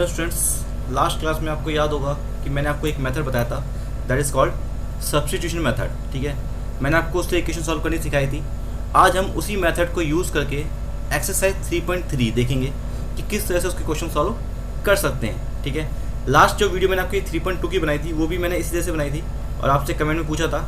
Hello students, last class में आपको याद होगा कि मैंने आपको एक मेथड बताया था that is called substitution method. ठीक है, मैंने आपको उससे इक्वेशन सॉल्व करनी सिखाई थी। आज हम उसी मेथड को यूज़ करके एक्सरसाइज 3.3 देखेंगे कि किस तरह से उसके क्वेश्चन सॉल्व कर सकते हैं। ठीक है, लास्ट जो वीडियो मैंने आपकी 3.2 की बनाई थी वो भी मैंने इसी तरह से बनाई थी और आपसे कमेंट में पूछा था।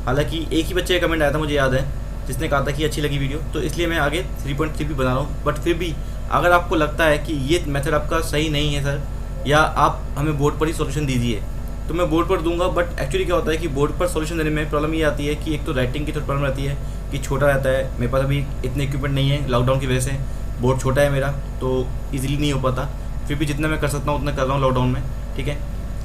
हालांकि एक ही बच्चे का कमेंट आया था, मुझे याद है, जिसने कहा था कि अच्छी लगी वीडियो, तो इसलिए मैं आगे 3.3 भी बना रहा हूँ। बट फिर भी अगर आपको लगता है कि ये मेथड आपका सही नहीं है सर, या आप हमें बोर्ड पर ही सॉल्यूशन दीजिए, तो मैं बोर्ड पर दूंगा। बट एक्चुअली क्या होता है कि बोर्ड पर सॉल्यूशन देने में प्रॉब्लम ये आती है कि एक तो राइटिंग की थोड़ी प्रॉब्लम रहती है कि छोटा रहता है। मेरे पास अभी इतने इक्विपमेंट नहीं है, लॉकडाउन की वजह से बोर्ड छोटा है मेरा, तो ईजिली नहीं हो पाता। फिर भी जितना मैं कर सकता हूँ उतना कर रहा हूँ लॉकडाउन में। ठीक है,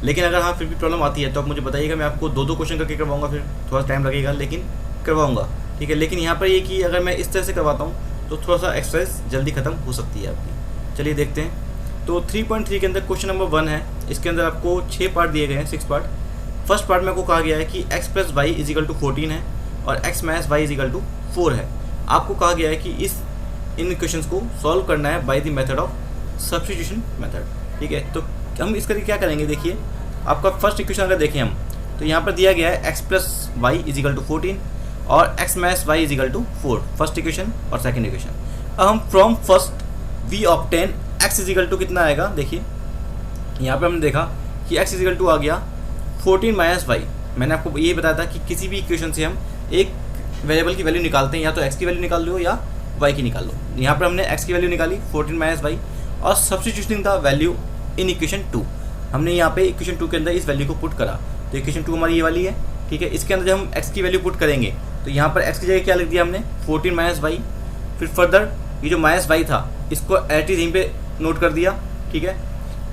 लेकिन अगर हाँ फिर भी प्रॉब्लम आती है तो आप मुझे बताइएगा, मैं आपको दो क्वेश्चन करके करवाऊँगा। फिर थोड़ा टाइम लगेगा लेकिन करवाऊँगा। ठीक है, लेकिन यहाँ पर ये कि अगर मैं इस तरह से करवाता हूँ तो थोड़ा सा एक्सरसाइज जल्दी ख़त्म हो सकती है आपकी। चलिए देखते हैं। तो 3.3 के अंदर क्वेश्चन नंबर 1 है। इसके अंदर आपको 6 पार्ट दिए गए हैं, 6 पार्ट। फर्स्ट पार्ट में आपको कहा गया है कि x + y = 14 है और x - y = 4 है। आपको कहा गया है कि इन इक्वेशंस को सॉल्व करना है by the method of substitution method. ठीक है, तो हम इसके लिए क्या करेंगे, देखिए आपका फर्स्ट इक्वेशन अगर देखें हम, तो यहाँ पर दिया गया है x + y = 14 और x - y = 4, फर्स्ट इक्वेशन और सेकंड इक्वेशन। अब हम from first we obtain x = कितना आएगा, देखिए यहाँ पे हमने देखा कि x = आ गया 14 - y। मैंने आपको ये बताया था कि किसी भी इक्वेशन से हम एक वेरिएबल की वैल्यू निकालते हैं, या तो x की वैल्यू निकाल लो या y की निकाल लो। यहाँ पर हमने x की वैल्यू निकाली 14 - y और substituting the value in equation 2, हमने यहाँ पे इक्वेशन 2 के अंदर इस वैल्यू को पुट करा। तो इक्वेशन 2 हमारी ये वाली है। ठीक है, इसके अंदर जब हम x की वैल्यू पुट करेंगे तो यहाँ पर x की जगह क्या लिख दिया हमने 14 - y। फिर फर्दर ये जो -y था इसको एट यहीं पे नोट कर दिया। ठीक है,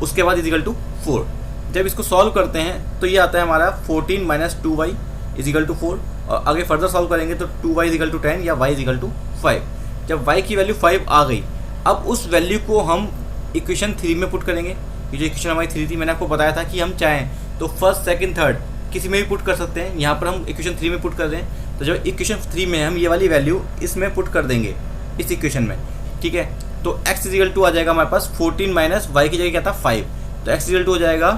उसके बाद = 4। जब इसको सॉल्व करते हैं तो ये आता है हमारा 14 - 2y = 4 और आगे फर्दर सॉल्व करेंगे तो 2y = 10 या y = 5। जब y की वैल्यू 5 आ गई, अब उस वैल्यू को हम इक्वेशन 3 में पुट करेंगे। ये जो इक्वेशन हमारी 3 थी, मैंने आपको बताया था कि हम चाहें तो फर्स्ट सेकंड थर्ड किसी में भी पुट कर सकते हैं। यहाँ पर हम इक्वेशन 3 में पुट कर रहे हैं, तो जब इक्वेशन 3 में हम ये वाली वैल्यू इसमें पुट कर देंगे इस इक्वेशन में। ठीक है, तो x = आ जाएगा हमारे पास 14 - y की जगह क्या था 5, तो x = हो जाएगा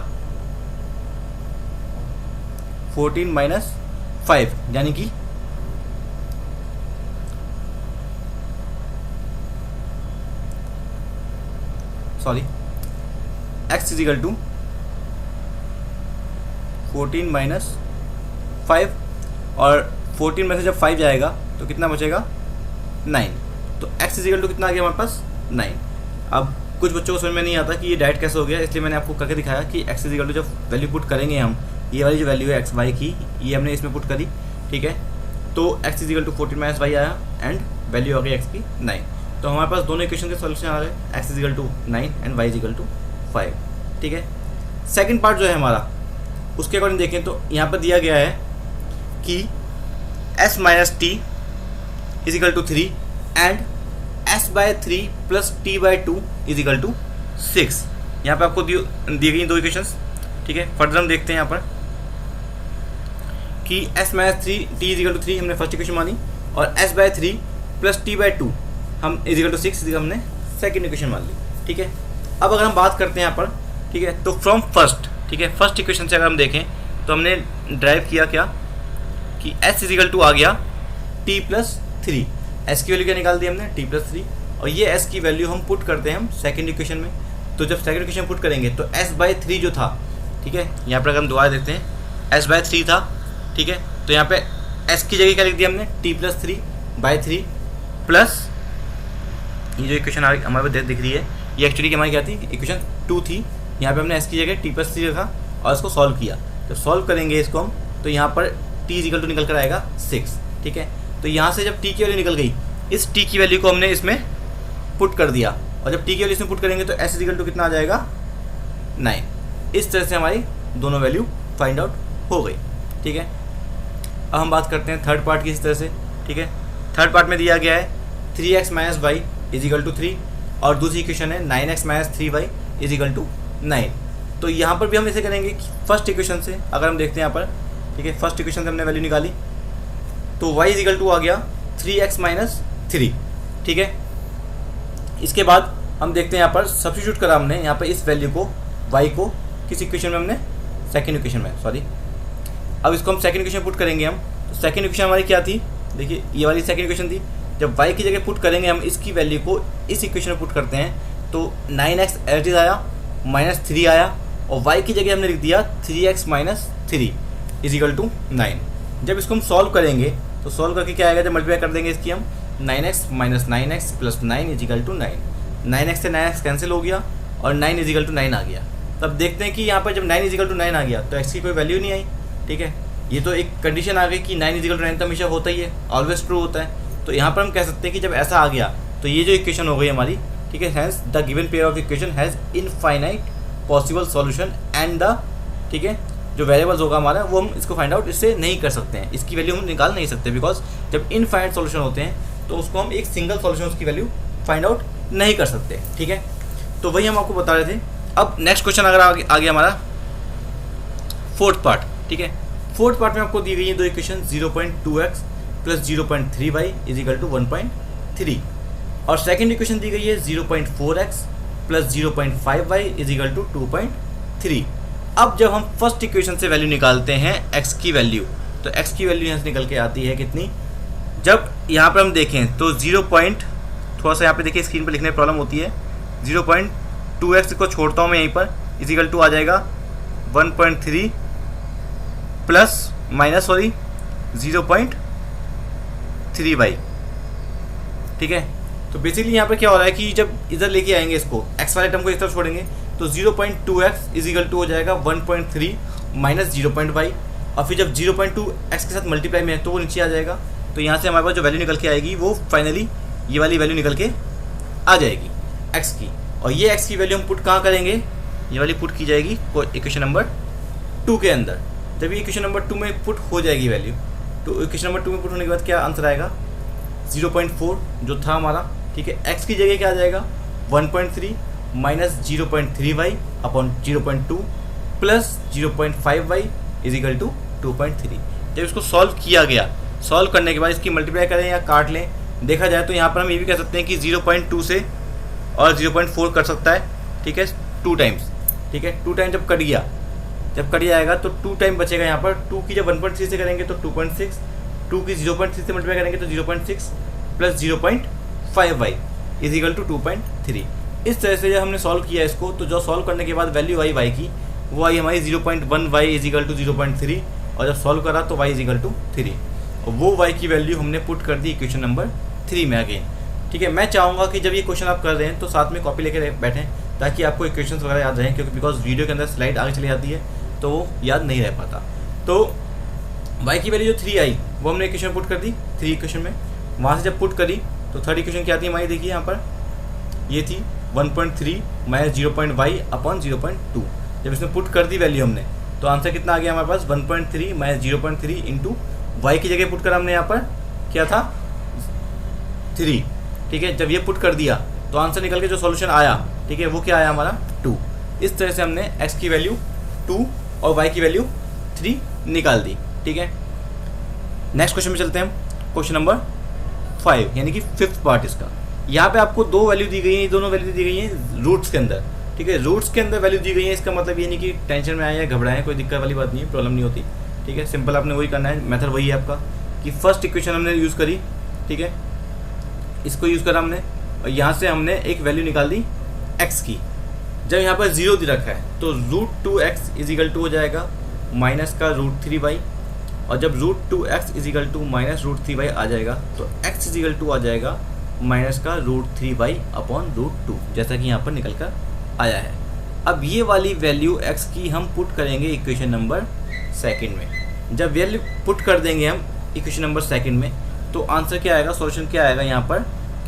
14 - 5, यानी कि x = 14 - 5 और 14 में से जब 5 जाएगा तो कितना बचेगा 9। तो x = कितना आ गया हमारे पास 9। अब कुछ बच्चों को समझ में नहीं आता कि ये डायरेक्ट कैसे हो गया, इसलिए मैंने आपको करके दिखाया कि x = जब वैल्यू पुट करेंगे हम, ये वाली जो वैल्यू है x y की, ये हमने इसमें पुट करी। ठीक है, तो x = 14 - y आया एंड वैल्यू आ गई x की 9। तो हमारे पास दोनों इक्वेशन के सॉल्यूशन आ रहे हैं, x = 9 एंड y = 5। ठीक है, सेकेंड पार्ट जो है हमारा, उसके अकॉर्डिंग देखें तो यहाँ पर दिया गया है कि s - t = 3 and s/3 + t/2 = 6। यहाँ पे आपको दी गई दो इक्वेशंस। ठीक है, फर्दर हम देखते हैं यहाँ पर कि s - 3 t = 3 हमने फर्स्ट इक्वेशन मानी और s/3 + t/2 हम = 6 हमने सेकेंड इक्वेशन मान ली। ठीक है, अब अगर हम बात करते हैं यहाँ पर, ठीक है, तो फ्रॉम फर्स्ट, ठीक है, फर्स्ट इक्वेशन से अगर हम देखें तो हमने ड्राइव किया क्या कि s = आ गया t + 3। s की वैल्यू क्या निकाल दी हमने t + 3 और ये s की वैल्यू हम पुट करते हैं हम सेकंड इक्वेशन में। तो जब सेकंड इक्वेशन पुट करेंगे तो s/3 जो था, ठीक है, यहाँ पर अगर हम दोबारा देखते हैं s/3 था। ठीक है, तो यहाँ पे s की जगह क्या लिख दिया हमने t + 3/3 प्लस ये जो इक्वेशन हमारे पास दिख रही है, ये एक्चुअली हमारी क्या थी, इक्वेशन 2 थी। यहाँ पे हमने s की जगह t + 3 रखा और इसको सॉल्व किया। तो सॉल्व करेंगे इसको हम, तो यहाँ पर t = निकल कर आएगा 6। ठीक है, तो यहाँ से जब t की वैल्यू निकल गई, इस t की वैल्यू को हमने इसमें पुट कर दिया और जब t की वैल्यू इसमें पुट करेंगे तो s = कितना आ जाएगा 9। इस तरह से हमारी दोनों वैल्यू फाइंड आउट हो गई। ठीक है, अब हम बात करते हैं थर्ड पार्ट की इस तरह से। ठीक है, थर्ड पार्ट में दिया गया है 3x - y = 3 और दूसरी इक्वेशन है 9x - 3y = 9। तो यहाँ पर भी हम ऐसे करेंगे कि फर्स्ट इक्वेशन से अगर हम देखते हैं यहाँ पर, ठीक है, फर्स्ट इक्वेशन से हमने वैल्यू निकाली तो y = आ गया 3x - 3। ठीक है, इसके बाद हम देखते हैं यहाँ पर सब्स्टिट्यूट करा हमने यहाँ पर इस वैल्यू को y को किस इक्वेशन में, हमने सेकेंड इक्वेशन में, सॉरी। अब इसको हम सेकेंड इक्वेशन पुट करेंगे हम। तो सेकेंड इक्वेशन हमारी क्या थी, देखिए ये वाली सेकेंड इक्वेशन थी। जब y की जगह पुट करेंगे हम इसकी वैल्यू को इस इक्वेशन में पुट करते हैं तो 9x एज इज आया, -3 आया, और y की जगह हमने लिख दिया 3x - 3 = 9। जब इसको हम सॉल्व करेंगे तो सॉल्व करके क्या आएगा, जब मल्टीप्लाई कर देंगे इसकी हम 9x - 9x + 9 = 9। 9x से 9x कैंसिल हो गया और 9 = 9 आ गया। तब देखते हैं कि यहाँ पर जब 9 = 9 आ गया तो x की कोई वैल्यू नहीं आई, ठीक है। ये तो एक कंडीशन आ गई कि 9 = 9 तो हमेशा होता ही है, ऑलवेज ट्रू होता है। तो यहाँ पर हम कह सकते हैं कि जब ऐसा आ गया तो ये जो इक्वेशन हो गई हमारी, ठीक है, hence the given pair of equation has infinite possible solution and the, ठीक है, जो वेरिएबल्स होगा हमारा वो हम इसको फाइंड आउट इससे नहीं कर सकते हैं, इसकी वैल्यू हम निकाल नहीं सकते, बिकॉज जब इनफाइनाइट सॉल्यूशन होते हैं तो उसको हम एक सिंगल सॉल्यूशन उसकी वैल्यू फाइंड आउट नहीं कर सकते, ठीक है। तो वही हम आपको बता रहे थे। अब नेक्स्ट क्वेश्चन अगर आ गया हमारा फोर्थ पार्ट, ठीक है। फोर्थ पार्ट में आपको दी गई है दो इक्वेशन 0.2x + 0.3y = 1.3, और सेकेंड इक्वेशन दी गई है 0.4x + 0.5y = 2.3। अब जब हम फर्स्ट इक्वेशन से वैल्यू निकालते हैं x की वैल्यू, तो x की वैल्यू यहाँ से निकल के आती है कितनी, जब यहाँ पर हम देखें तो थोड़ा सा यहाँ पे देखिए स्क्रीन पर लिखने में प्रॉब्लम होती है, 0.2x को छोड़ता हूँ मैं यहीं पर, = आ जाएगा 1.3 -0.3y, ठीक है। तो बेसिकली यहाँ पर क्या हो रहा है कि जब इधर लेके आएंगे इसको, x वाले टर्म को इस तरफ छोड़ेंगे तो 0.2x = हो जाएगा 1.3 - 0.y, और फिर जब 0.2x के साथ मल्टीप्लाई में है तो वो नीचे आ जाएगा। तो यहाँ से हमारे पास जो वैल्यू निकल के आएगी वो फाइनली ये वाली वैल्यू निकल के आ जाएगी x की, और ये x की वैल्यू हम पुट कहाँ करेंगे, ये वाली पुट की जाएगी इक्वेशन नंबर 2 के अंदर। जब ये इक्वेशन नंबर 2 में पुट हो जाएगी वैल्यू, तो इक्वेशन नंबर 2 में पुट होने के बाद क्या आंसर आएगा, 0.4 जो था हमारा, ठीक है। x की जगह क्या आ जाएगा 1.3 - 0.3y / 0.2 + 0.5y = 2.3। जब इसको सॉल्व किया गया, सॉल्व करने के बाद इसकी मल्टीप्लाई करें या काट लें, देखा जाए तो यहाँ पर हम ये भी कह सकते हैं कि 0.2 से और 0.4 कर सकता है, ठीक है, 2 टाइम्स, ठीक है। 2 टाइम जब कट जाएगा तो 2 टाइम बचेगा यहाँ पर। 2 की जब 1.3 से करेंगे तो 2.6, 2 की 0.3 से मल्टीप्लाई करेंगे तो 0.6 + 0.5y = 2.3। इस तरह से जब हमने सॉल्व किया इसको, तो जो सॉल्व करने के बाद वैल्यू आई y की, वो आई हमारी 0.1y = 0.3, और जब सॉल्व करा तो y = 3, और वो y की वैल्यू हमने पुट कर दी इक्वेशन नंबर 3 में अगेन, ठीक है। मैं चाहूँगा कि जब ये क्वेश्चन आप कर रहे हैं तो साथ में कॉपी लेकर बैठें, ताकि आपको इक्वेशंस वगैरह याद रहें, क्योंकि बिकॉज वीडियो के अंदर स्लाइड आगे चली जाती है तो वो याद नहीं रह पाता। तो y की वैल्यू जो 3 आई वो हमने इक्वेशन पुट कर दी 3 इक्वेशन में। वहाँ से जब पुट करी तो थर्ड इक्वेशन क्या थी हमारी, देखिए यहाँ पर ये थी 1.3 - 0.y / 0.2। जब इसमें पुट कर दी वैल्यू हमने, तो आंसर कितना आ गया हमारे पास, 1.3 - 0.3 × y की जगह पुट करा हमने, यहाँ पर क्या था 3, ठीक है। जब ये पुट कर दिया तो आंसर निकल के जो सॉल्यूशन आया, ठीक है, वो क्या आया हमारा 2। इस तरह से हमने x की वैल्यू 2 और y की वैल्यू 3 निकाल दी, ठीक है। नेक्स्ट क्वेश्चन में चलते हैं हम, क्वेश्चन नंबर 5 यानी कि 5th पार्ट इसका। यहाँ पे आपको 2 वैल्यू दी गई है, दोनों वैल्यू दी गई हैं रूट्स के अंदर, ठीक है। रूट्स के अंदर वैल्यू दी गई है, इसका मतलब ये नहीं कि टेंशन में आए या घबराएं, कोई दिक्कत वाली बात नहीं है, प्रॉब्लम नहीं होती, ठीक है। सिंपल आपने वही करना है, मेथड वही है आपका कि फर्स्ट इक्वेशन हमने यूज़ करी, ठीक है, इसको यूज़ करा हमने, और यहाँ से हमने एक वैल्यू निकाल दी x की। जब यहाँ पर 0 दे रखा है तो √2x = हो जाएगा -√3y, और जब √2x = -√3y आ जाएगा तो x = आ जाएगा -√3y / √2, जैसा कि यहाँ पर निकल कर आया है। अब ये वाली वैल्यू x की हम पुट करेंगे इक्वेशन नंबर 2 में। जब वैल्यू पुट कर देंगे हम इक्वेशन नंबर 2 में, तो आंसर क्या आएगा, सॉल्यूशन क्या आएगा यहाँ पर,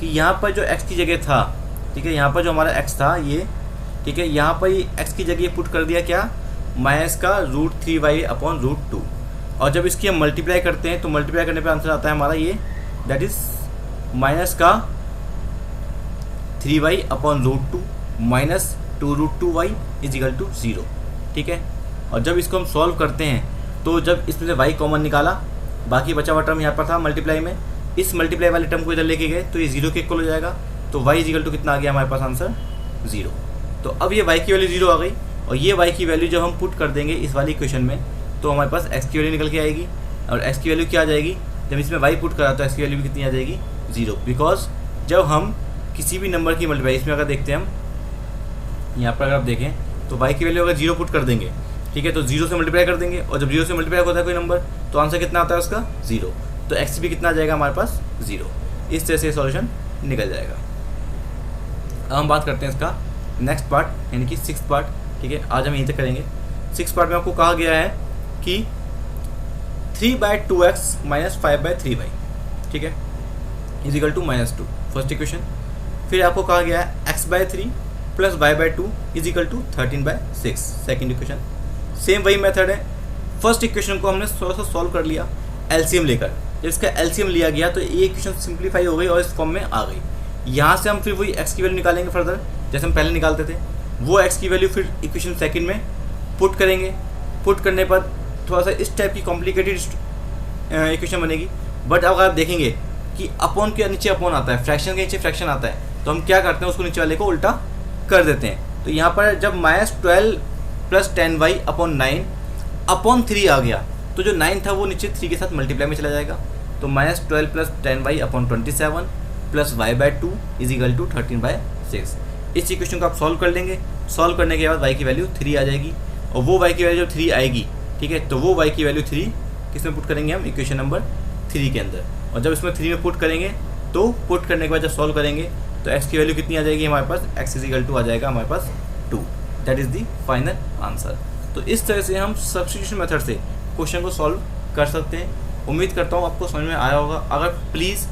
कि यहाँ पर जो x की जगह था, ठीक है, यहाँ पर जो हमारा x था ये, ठीक है, यहाँ पर ये x की जगह पुट कर दिया क्या, -√3y / √2, और जब इसकी हम मल्टीप्लाई करते हैं तो मल्टीप्लाई करने पे आंसर आता है हमारा ये, दैट इज -3y / √2 -2√2y = 0, ठीक है। और जब इसको हम सॉल्व करते हैं तो जब इसमें से y कॉमन निकाला, बाकी बचा हुआ टर्म यहाँ पर था मल्टीप्लाई में, इस मल्टीप्लाई वाले टर्म को इधर लेके गए तो ये 0 के इक्वल हो जाएगा, तो y इजिकल टू कितना आ गया हमारे पास आंसर 0। तो अब ये y की वैल्यू 0 आ गई और ये y की वैल्यू जब हम पुट कर देंगे इस वाली इक्वेशन में तो हमारे पास x की वैल्यू निकल के आएगी। और x की वैल्यू क्या आ जाएगी, जब इसमें y पुट करा तो x की वैल्यू भी कितनी आ जाएगी 0। बिकॉज जब हम किसी भी नंबर की मल्टीप्लाई, इसमें अगर देखते हैं हम यहाँ पर अगर आप देखें तो y की वैल्यू अगर 0 पुट कर देंगे, ठीक है, तो 0 से मल्टीप्लाई कर देंगे और जब 0 से मल्टीप्लाई होता है कोई नंबर तो आंसर कितना आता है उसका 0। तो x भी कितना आ जाएगा हमारे पास 0। इस तरह से सॉल्यूशन निकल जाएगा। अब हम बात करते हैं इसका नेक्स्ट पार्ट यानी कि 6th पार्ट, ठीक है। आज हम यहीं तक करेंगे। 6th पार्ट में आपको कहा गया है कि 3/2x - 5/3y, ठीक है, इजिकल टू -2 फर्स्ट इक्वेशन। फिर आपको कहा गया है x/3 + y/2 is equal to 13/6 second equation. Same वही मेथड है। फर्स्ट इक्वेशन को हमने थोड़ा सा सॉल्व कर लिया एलसीएम लेकर। जब इसका एलसीएम लिया गया तो ये इक्वेशन सिंप्लीफाई हो गई और इस फॉर्म में आ गई। यहाँ से हम फिर वही x की वैल्यू निकालेंगे फर्दर, जैसे हम पहले निकालते थे। वो x की वैल्यू फिर इक्वेशन सेकंड में पुट करेंगे। पुट करने पर थोड़ा सा इस टाइप की कॉम्प्लिकेटेड इक्वेशन बनेगी। बट अगर आप देखेंगे कि अपॉन के नीचे अपॉन आता है, फ्रैक्शन के नीचे फ्रैक्शन आता है, तो हम क्या करते हैं उसको नीचे वाले को उल्टा कर देते हैं। तो यहाँ पर जब -12 + 10y/9 अपॉन 3 आ गया तो जो 9 था वो नीचे 3 के साथ मल्टीप्लाई में चला जाएगा। तो -12 + 10y/27 + y/2 इजिकल टू 13/6। इस इक्वेशन को आप सॉल्व कर लेंगे। सॉल्व करने के बाद y की वैल्यू 3 आ जाएगी और वो y की वैल्यू जब 3 आएगी, ठीक है, तो वो y की वैल्यू 3 किस में पुट करेंगे हम, इक्वेशन नंबर 3 के अंदर। और जब इसमें 3 में पुट करेंगे तो पुट करने के बाद जब सॉल्व करेंगे तो x की वैल्यू कितनी आ जाएगी हमारे पास, x इजिकल टू आ जाएगा हमारे पास 2। That is the final answer. तो इस तरह से हम सब्स्टिट्यूशन मेथड से क्वेश्चन को सॉल्व कर सकते हैं। उम्मीद करता हूँ आपको समझ में आया होगा। अगर प्लीज़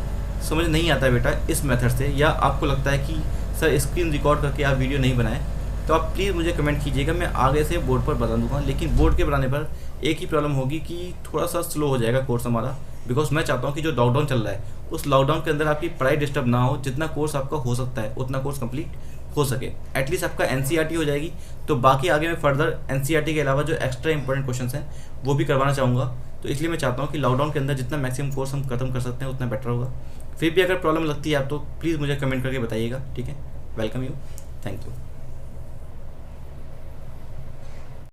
समझ नहीं आता बेटा इस मेथड से, या आपको लगता है कि सर स्क्रीन रिकॉर्ड करके आप वीडियो नहीं बनाएं, तो आप प्लीज़ मुझे कमेंट कीजिएगा। मैं आगे से बोर्ड पर बता दूंगा। लेकिन बोर्ड के बनाने पर एक ही प्रॉब्लम होगी कि थोड़ा सा स्लो हो जाएगा कोर्स हमारा। बिकॉज मैं चाहता हूँ कि जो लॉकडाउन चल रहा है उस लॉकडाउन के अंदर आपकी पढ़ाई डिस्टर्ब ना हो। जितना कोर्स आपका हो सकता है उतना कोर्स कंप्लीट हो सके। एटलीस्ट आपका एनसीईआरटी हो जाएगी। तो बाकी आगे मैं फर्दर एनसीईआरटी के अलावा जो एक्स्ट्रा इंपॉर्टेंट क्वेश्चंस हैं वो भी करवाना चाहूँगा। तो इसलिए मैं चाहता हूँ कि लॉकडाउन के अंदर जितना मैक्सिमम कोर्स हम खत्म कर सकते हैं उतना बेटर होगा। फिर भी अगर प्रॉब्लम लगती है आप तो प्लीज़ मुझे कमेंट करके बताइएगा, ठीक है। Welcome you, thank you.